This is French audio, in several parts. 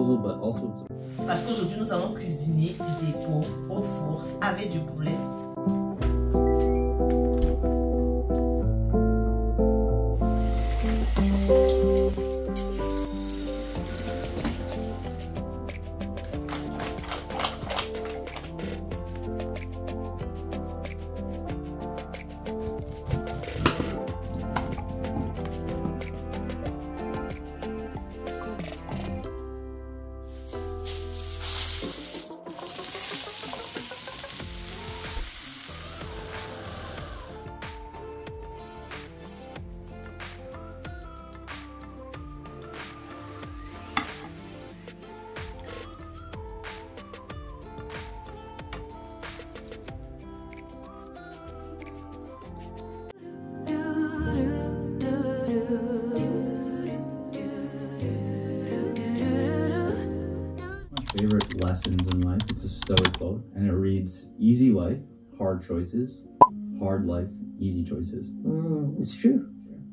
proposal, but also Parce qu'aujourd'hui, nous allons cuisiner des pommes au four avec du poulet. favorite lessons in life. It's a Stoic quote, and it reads, "Easy life, hard choices. Hard life, easy choices." It's true.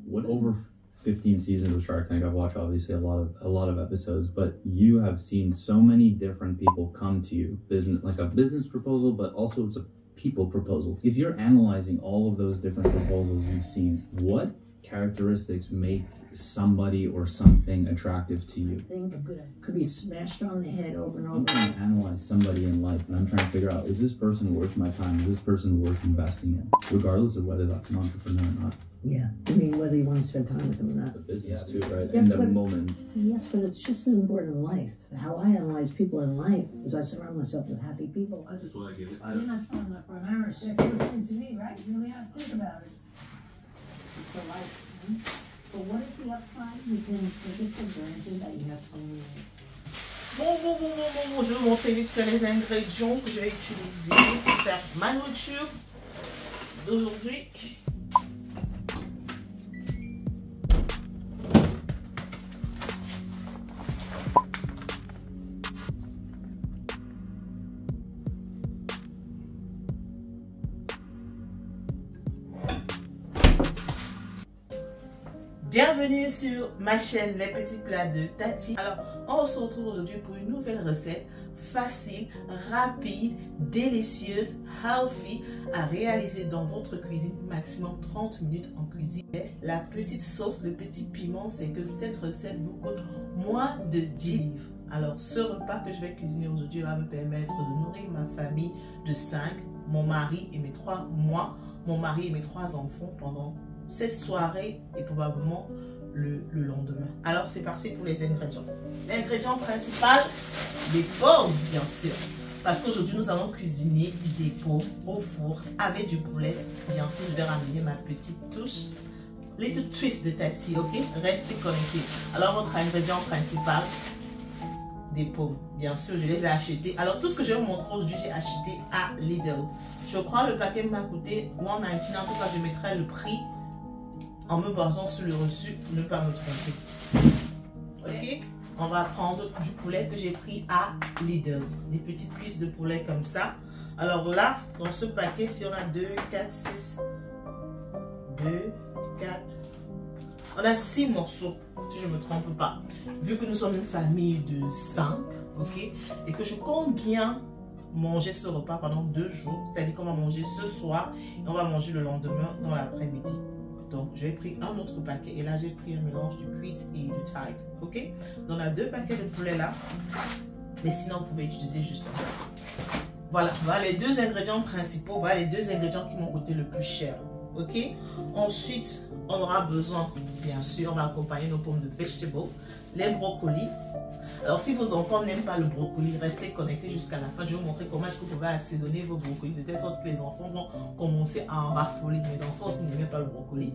What over 15 seasons of Shark Tank, I've watched obviously a lot of episodes, but you have seen so many different people come to you, like a business proposal, but also it's a people proposal. If you're analyzing all of those different proposals you've seen, what characteristics make somebody or something attractive to you? I think could be smashed on the head over and over. I'm trying to analyze somebody in life, and I'm trying to figure out, is this person worth my time? Is this person worth investing in? Regardless of whether that's an entrepreneur or not. Yeah, I mean, whether you want to spend time with them or not. The business too, right? Yes, in the but, moment. Yes, but it's just as important in life. How I analyze people in life is I surround myself with happy people. I just want to give it. You're not signing up for a marriage. If you're listening to me, right? You really have to think about it. It's for life. But what is the upside? You can take it for granted that you have someone Bon, je vais vous montrer vite fait les ingrédients que je vais utiliser pour faire ma nourriture d'aujourd'hui. Bienvenue sur ma chaîne Les Petits Plats de Tati. Alors, on se retrouve aujourd'hui pour une nouvelle recette facile, rapide, délicieuse, healthy à réaliser dans votre cuisine, maximum 30 minutes en cuisine. La petite sauce, le petit piment, c'est que cette recette vous coûte moins de 10 livres. Alors, ce repas que je vais cuisiner aujourd'hui va me permettre de nourrir ma famille de 5, mon mari et mes 3 enfants pendant cette soirée et probablement le lendemain. Alors c'est parti pour les ingrédients. L'ingrédient principal, des pommes bien sûr. Parce qu'aujourd'hui nous allons cuisiner des pommes au four avec du poulet. Bien sûr je vais ramener ma petite touche, little twist de Tati, ok? Restez connectés. Alors votre ingrédient principal, des pommes. Bien sûr je les ai achetées. Alors tout ce que je vais vous montrer aujourd'hui j'ai acheté à Lidl. Je crois le paquet m'a coûté 1,19 $. En tout cas je mettrai le prix en me basant sur le reçu pour ne pas me tromper. Ok, on va prendre du poulet que j'ai pris à Lidl. Des petites cuisses de poulet comme ça. Alors là, dans ce paquet, si on a 2, 4, 6, 2, 4, on a 6 morceaux, si je ne me trompe pas. Vu que nous sommes une famille de 5, ok, et que je compte bien manger ce repas pendant 2 jours, c'est-à-dire qu'on va manger ce soir et on va manger le lendemain dans l'après-midi. Donc, j'ai pris un autre paquet et là, j'ai pris un mélange du cuisse et du tight. Ok? Donc, on a 2 paquets de poulet là. Mais sinon, vous pouvez utiliser juste un. Voilà les 2 ingrédients principaux. Voilà les 2 ingrédients qui m'ont coûté le plus cher. Ok? Ensuite, on aura besoin, bien sûr, on va accompagner nos pommes de vegetables, les brocolis. Alors, si vos enfants n'aiment pas le brocoli, restez connectés jusqu'à la fin. Je vais vous montrer comment est-ce que vous pouvez assaisonner vos brocolis de telle sorte que les enfants vont commencer à en raffoler. Mes enfants aussi n'aimaient pas le brocoli.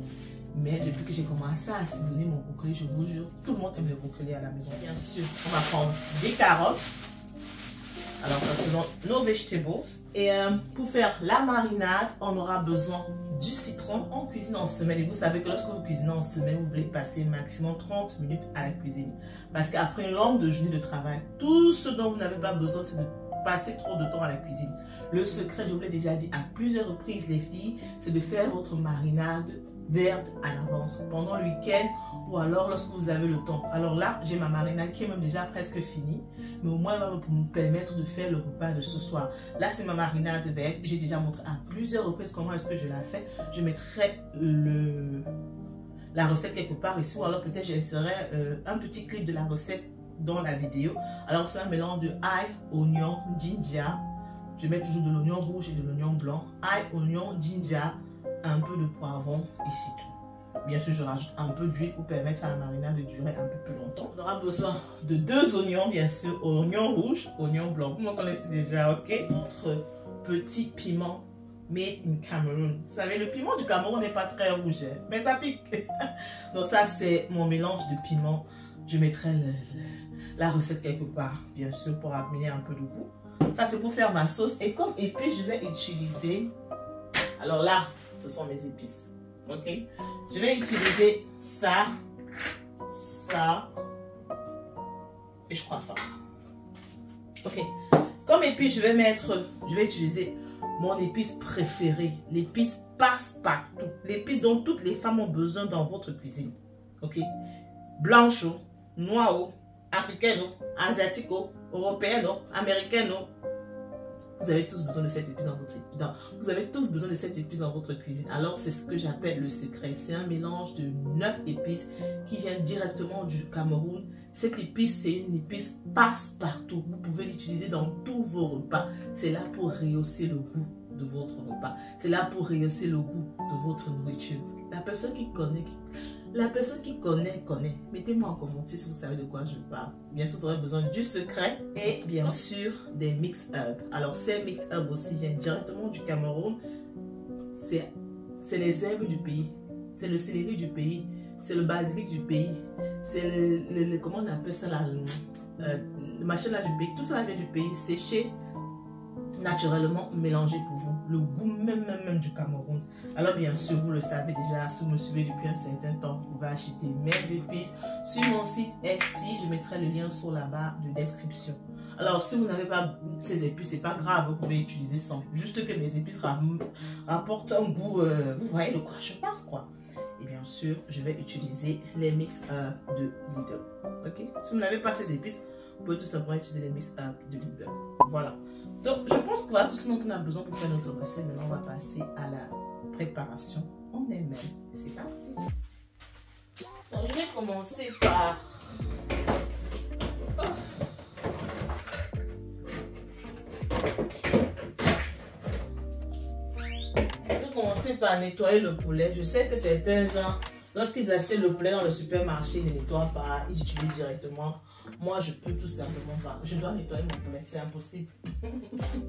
Mais depuis que j'ai commencé à assaisonner mon brocoli, je vous jure, tout le monde aime le brocoli à la maison. Bien sûr, on va prendre des carottes. Alors, ça selon nos vegetables. Et pour faire la marinade, on aura besoin du citron. On cuisine en semaine. Et vous savez que lorsque vous cuisinez en semaine, vous voulez passer maximum 30 minutes à la cuisine. Parce qu'après une longue journée de travail, tout ce dont vous n'avez pas besoin, c'est de passer trop de temps à la cuisine. Le secret, je vous l'ai déjà dit à plusieurs reprises, les filles, c'est de faire votre marinade verte à l'avance, pendant le week-end ou alors lorsque vous avez le temps. Alors là, j'ai ma marinade qui est même déjà presque finie, mais au moins elle va me permettre de faire le repas de ce soir. Là, c'est ma marinade verte. J'ai déjà montré à plusieurs reprises comment est-ce que je la fais. Je mettrai la recette quelque part ici, ou alors peut-être j'insérerai un petit clip de la recette dans la vidéo. Alors c'est un mélange de ail, oignon, ginger. Je mets toujours de l'oignon rouge et de l'oignon blanc. Ail, oignon, ginger, un peu de poivron et c'est tout. Bien sûr, je rajoute un peu d'huile pour permettre à la marinade de durer un peu plus longtemps. On aura besoin de 2 oignons, bien sûr, oignon rouge, oignon blanc. Vous me connaissez déjà, ok? Notre petit piment made in Cameroon. Vous savez, le piment du Cameroun n'est pas très rouge, hein, mais ça pique. Donc ça, c'est mon mélange de piment. Je mettrai la recette quelque part, bien sûr, pour amener un peu de goût. Ça, c'est pour faire ma sauce. Et comme épice, je vais utiliser... Alors là, ce sont mes épices. Ok? Je vais utiliser ça, ça et je crois ça. Ok? Comme épice, je vais utiliser mon épice préférée. L'épice passe-partout. L'épice dont toutes les femmes ont besoin dans votre cuisine. Ok? Blancho, noiro, africaine, asiatique, européenne, américaine. Vous avez tous besoin de cette épice vous avez tous besoin de cette épice dans votre cuisine. Alors c'est ce que j'appelle le secret. C'est un mélange de 9 épices qui vient directement du Cameroun. Cette épice, c'est une épice passe-partout. Vous pouvez l'utiliser dans tous vos repas. C'est là pour rehausser le goût de votre repas. C'est là pour rehausser le goût de votre nourriture. La personne qui connaît, connaît. Mettez-moi en commentaire si vous savez de quoi je parle. Bien sûr, vous aurez besoin du secret et bien sûr des mix herbs. Alors, ces mix herbs aussi viennent directement du Cameroun. C'est les herbes du pays. C'est le céleri du pays. C'est le basilic du pays. C'est comment on appelle ça là, le machin là du pays. Tout ça vient du pays, séché, naturellement mélangé pour vous. Le goût même du Cameroun. Alors bien sûr, vous le savez déjà, si vous me suivez depuis un certain temps, vous pouvez acheter mes épices sur mon site Etsy. Je mettrai le lien sur la barre de description. Alors si vous n'avez pas ces épices, c'est pas grave, vous pouvez utiliser sans. Juste que mes épices rapportent un goût, vous voyez de quoi je parle quoi. Et bien sûr, je vais utiliser les mix de Lidl. Ok? Si vous n'avez pas ces épices, vous pouvez tout simplement utiliser les mix de Lidl. Voilà. Donc, je pense que voilà tout ce dont on a besoin pour faire notre recette. Maintenant, on va passer à la préparation en elle-même. C'est parti. Donc, je vais commencer par... nettoyer le poulet. Je sais que certains gens, lorsqu'ils achètent le poulet dans le supermarché, ils ne nettoient pas, ils utilisent directement. Moi, je peux tout simplement pas. Je dois nettoyer mon poulet, c'est impossible.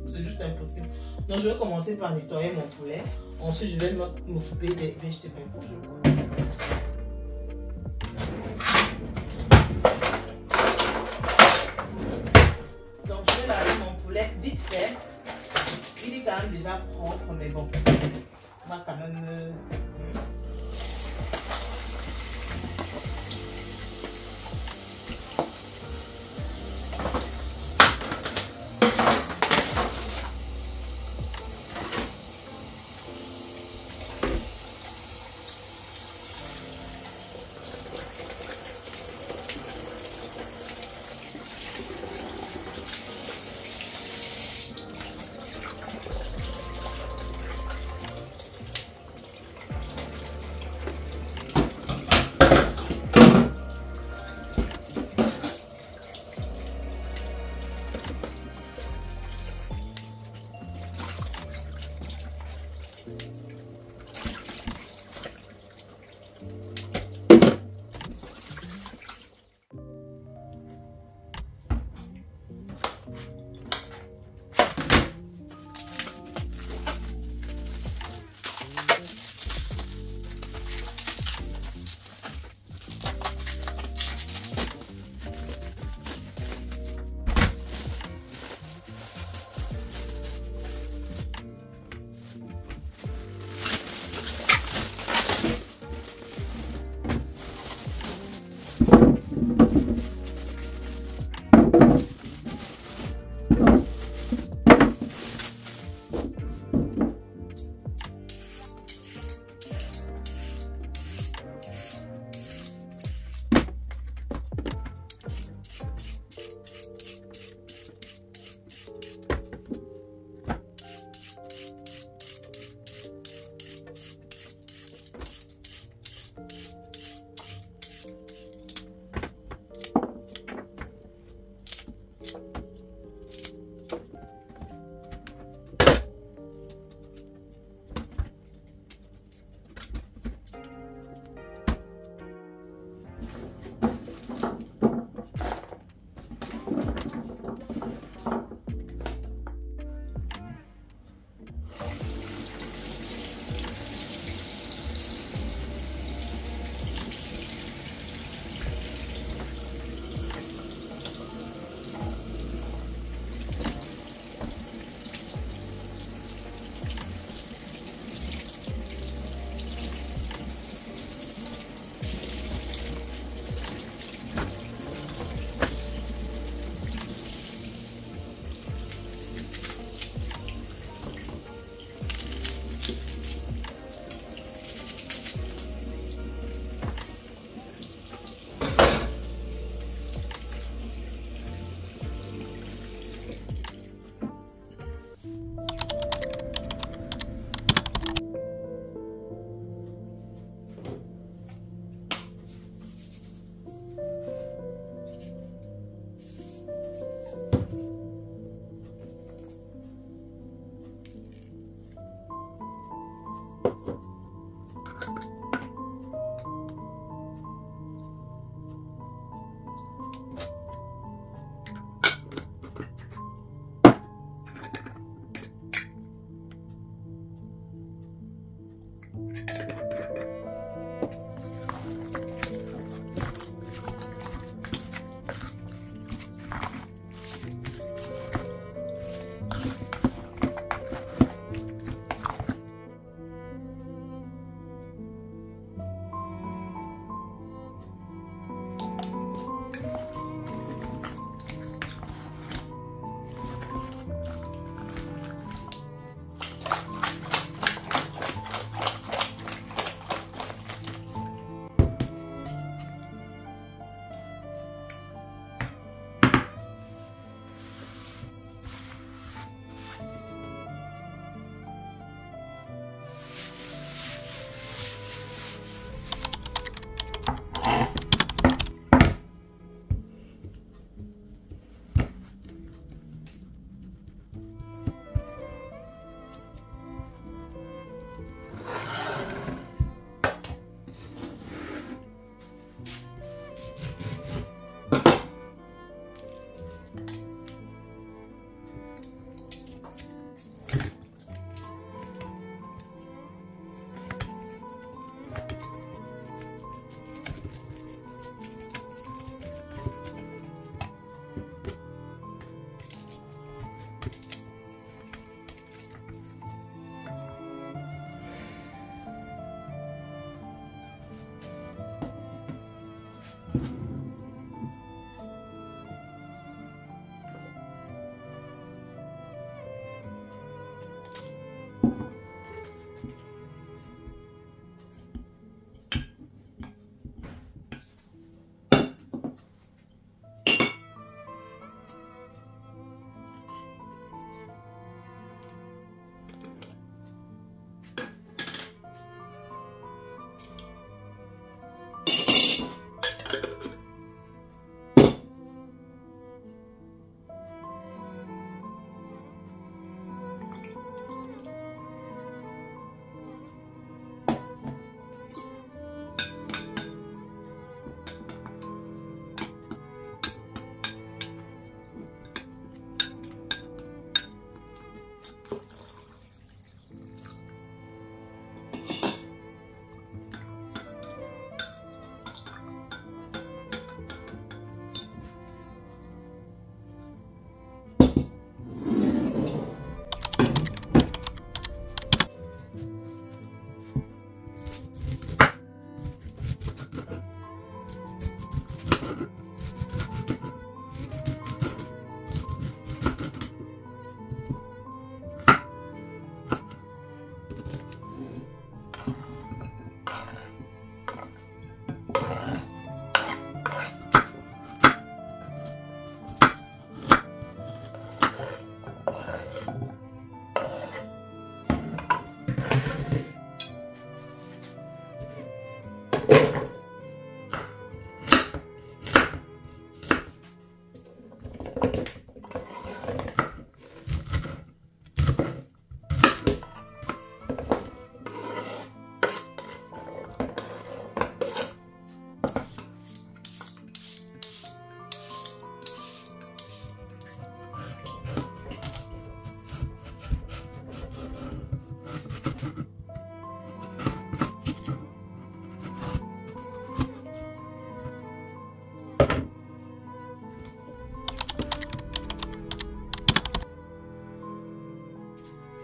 C'est juste impossible. Donc, je vais commencer par nettoyer mon poulet. Ensuite, je vais m'occuper des végétaux pour je Donc, je vais laver mon poulet vite fait. Il est quand même déjà propre, mais bon. On va quand même...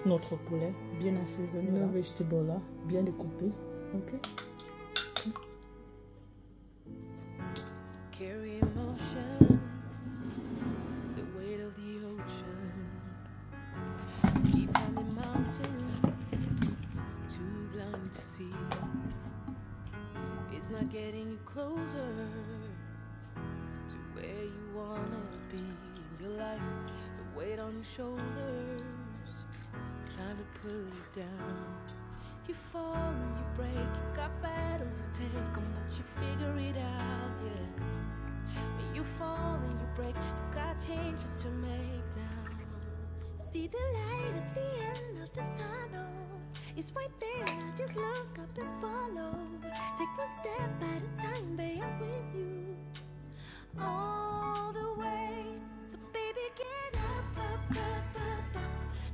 notre poulet bien assaisonné. Le vegetable là, bien découpé. Ok. Carry emotion, the weight of the ocean. Keep climbing mountains, too blind to see. It's not getting you closer to where you wanna be in your life. The weight on your shoulders, time to put it down. You fall and you break, you got battles to take on, but you figure it out, yeah. When you fall and you break, you got changes to make now. See the light at the end of the tunnel, it's right there, now just look up and follow. Take one step at a time, babe, I'm with you all the way. So baby, get up, up, up, up, up.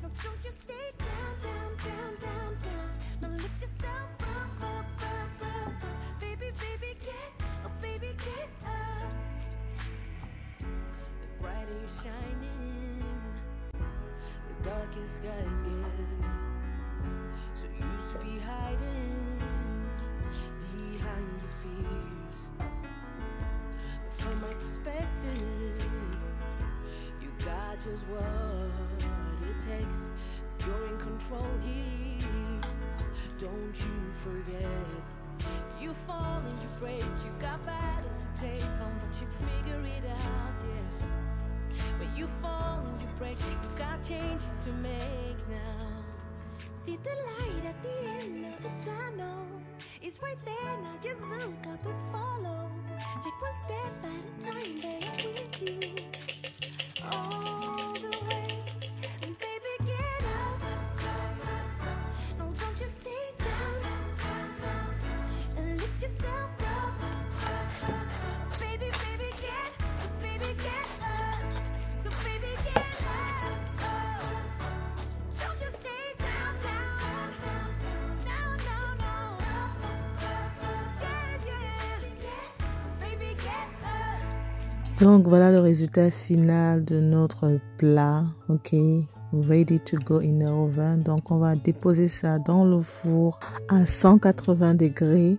No, don't you stay down, down, down, down, down. No, lift yourself up, up, up, up, up. Baby, baby, get up, baby, get up. The brighter you're shining, the darker skies get. So used to be hiding behind your fears, but from my perspective, you got just what it takes. You're in control here, don't you forget. You fall and you break, you got battles to take on, but you figure it out, yeah. When you fall and you break, you got changes to make now. See the light at the end of the tunnel, it's right there, now just look up and follow. Take one step at a time, babe, I'm with you all the way. And baby, get up, no, don't just stay down, and lift yourself up. Baby, baby, get up. So baby, get up. Don't just stay down, down, down, down, down, down. Yeah, yeah. Baby, get up. Donc voilà le résultat final de notre plat, ok, ready to go in the oven. Donc on va déposer ça dans le four à 180 degrés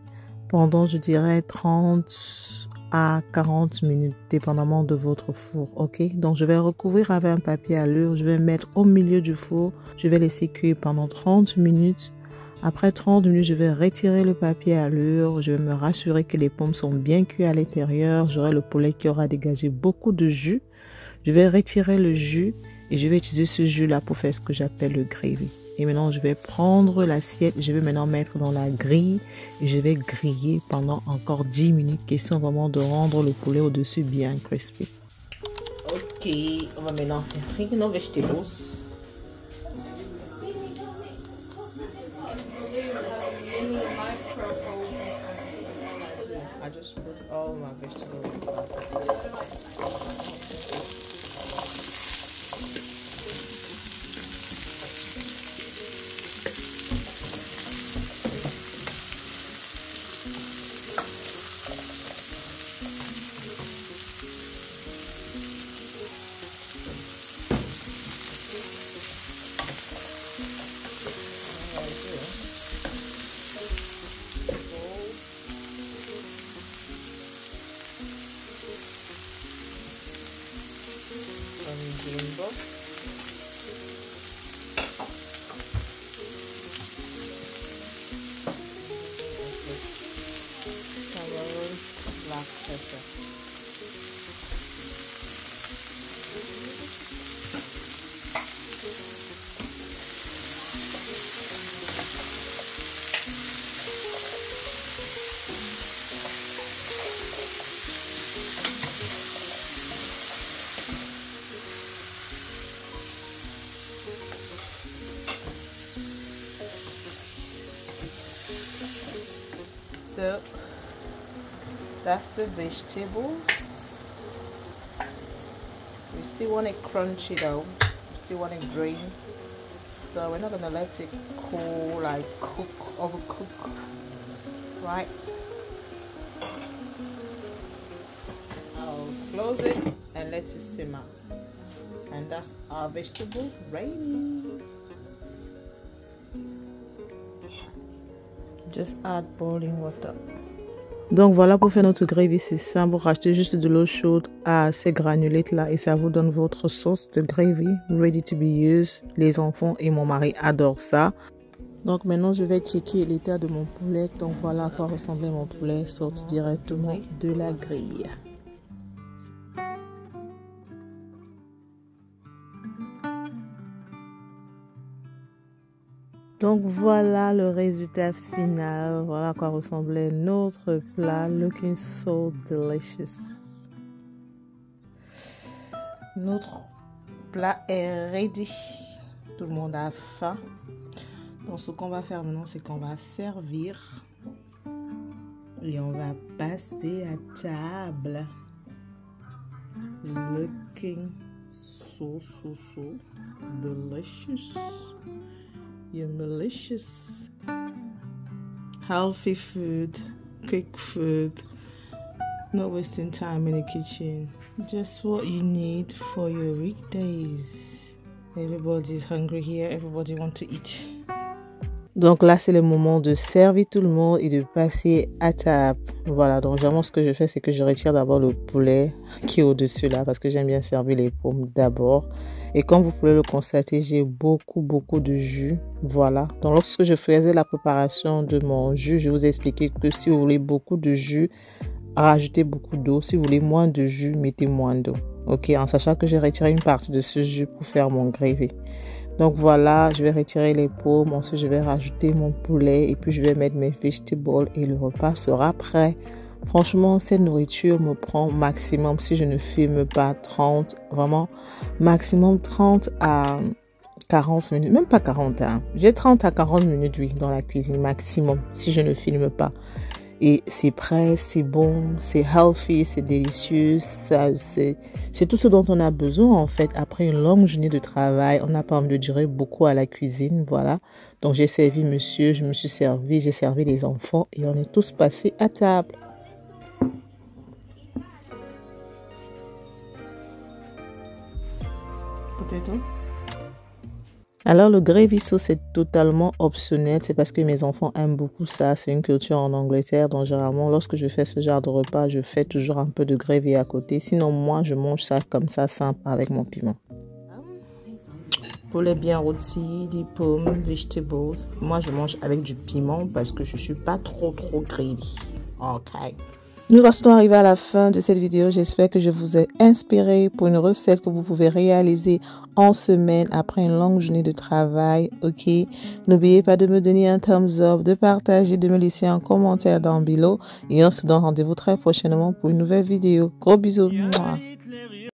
pendant, je dirais, 30 à 40 minutes, dépendamment de votre four, ok. Donc je vais recouvrir avec un papier à allure, je vais mettre au milieu du four, je vais laisser cuire pendant 30 minutes. Après 30 minutes, je vais retirer le papier à allure. Je vais me rassurer que les pommes sont bien cuites à l'intérieur. J'aurai le poulet qui aura dégagé beaucoup de jus. Je vais retirer le jus et je vais utiliser ce jus-là pour faire ce que j'appelle le gravy. Et maintenant, je vais prendre l'assiette. Je vais maintenant mettre dans la grille et je vais griller pendant encore 10 minutes. Question vraiment de rendre le poulet au-dessus bien crispy. Ok, on va maintenant faire frire nos vegetables. I just put all my vegetables inside. Jimbo. Cameroon black pepper. So that's the vegetables. We still want it crunchy though. We still want it green. So we're not gonna let it cool, like overcook, right? I'll close it and let it simmer. And that's our vegetable ready. Just add boiling water. Donc voilà, pour faire notre gravy, c'est simple. Vous rachetez juste de l'eau chaude à ces granulates là et ça vous donne votre sauce de gravy ready to be used. Les enfants et mon mari adorent ça. Donc maintenant, je vais checker l'état de mon poulet. Donc voilà à quoi ressemblait mon poulet sorti directement de la grille. Donc voilà le résultat final. Voilà à quoi ressemblait notre plat. Looking so delicious. Notre plat est ready. Tout le monde a faim. Donc ce qu'on va faire maintenant, c'est qu'on va servir. Et on va passer à table. Looking so delicious. You're delicious. Healthy food, quick food, not wasting time in the kitchen. Just what you need for your weekdays. Everybody's hungry here, everybody wants to eat. Donc là, c'est le moment de servir tout le monde et de passer à table. Voilà, donc généralement, ce que je fais, c'est que je retire d'abord le poulet qui est au-dessus là, parce que j'aime bien servir les pommes d'abord. Et comme vous pouvez le constater, j'ai beaucoup de jus. Voilà. Donc lorsque je faisais la préparation de mon jus, je vous ai expliqué que si vous voulez beaucoup de jus, rajoutez beaucoup d'eau. Si vous voulez moins de jus, mettez moins d'eau. Ok, en sachant que j'ai retiré une partie de ce jus pour faire mon gravy. Donc voilà, je vais retirer les pommes. Ensuite, je vais rajouter mon poulet et puis je vais mettre mes vegetables et le repas sera prêt. Franchement, cette nourriture me prend maximum, si je ne filme pas, 30, vraiment maximum 30 à 40 minutes, même pas 40, hein. J'ai 30 à 40 minutes, oui, dans la cuisine maximum, si je ne filme pas. Et c'est prêt, c'est bon, c'est healthy, c'est délicieux, c'est tout ce dont on a besoin en fait. Après une longue journée de travail, on n'a pas envie de durer beaucoup à la cuisine, voilà. Donc j'ai servi monsieur, je me suis servi, j'ai servi les enfants et on est tous passés à table. Potato. Alors le gravy sauce est totalement optionnel, c'est parce que mes enfants aiment beaucoup ça, c'est une culture en Angleterre, donc généralement lorsque je fais ce genre de repas, je fais toujours un peu de gravy à côté, sinon moi je mange ça comme ça simple avec mon piment. Poulet bien rôti, des pommes, vegetables, moi je mange avec du piment parce que je suis pas trop gravy. Ok. Nous restons arrivés à la fin de cette vidéo. J'espère que je vous ai inspiré pour une recette que vous pouvez réaliser en semaine après une longue journée de travail. Ok, n'oubliez pas de me donner un thumbs up, de partager, de me laisser un commentaire dans below. Et on se donne rendez-vous très prochainement pour une nouvelle vidéo. Gros bisous. Mouah.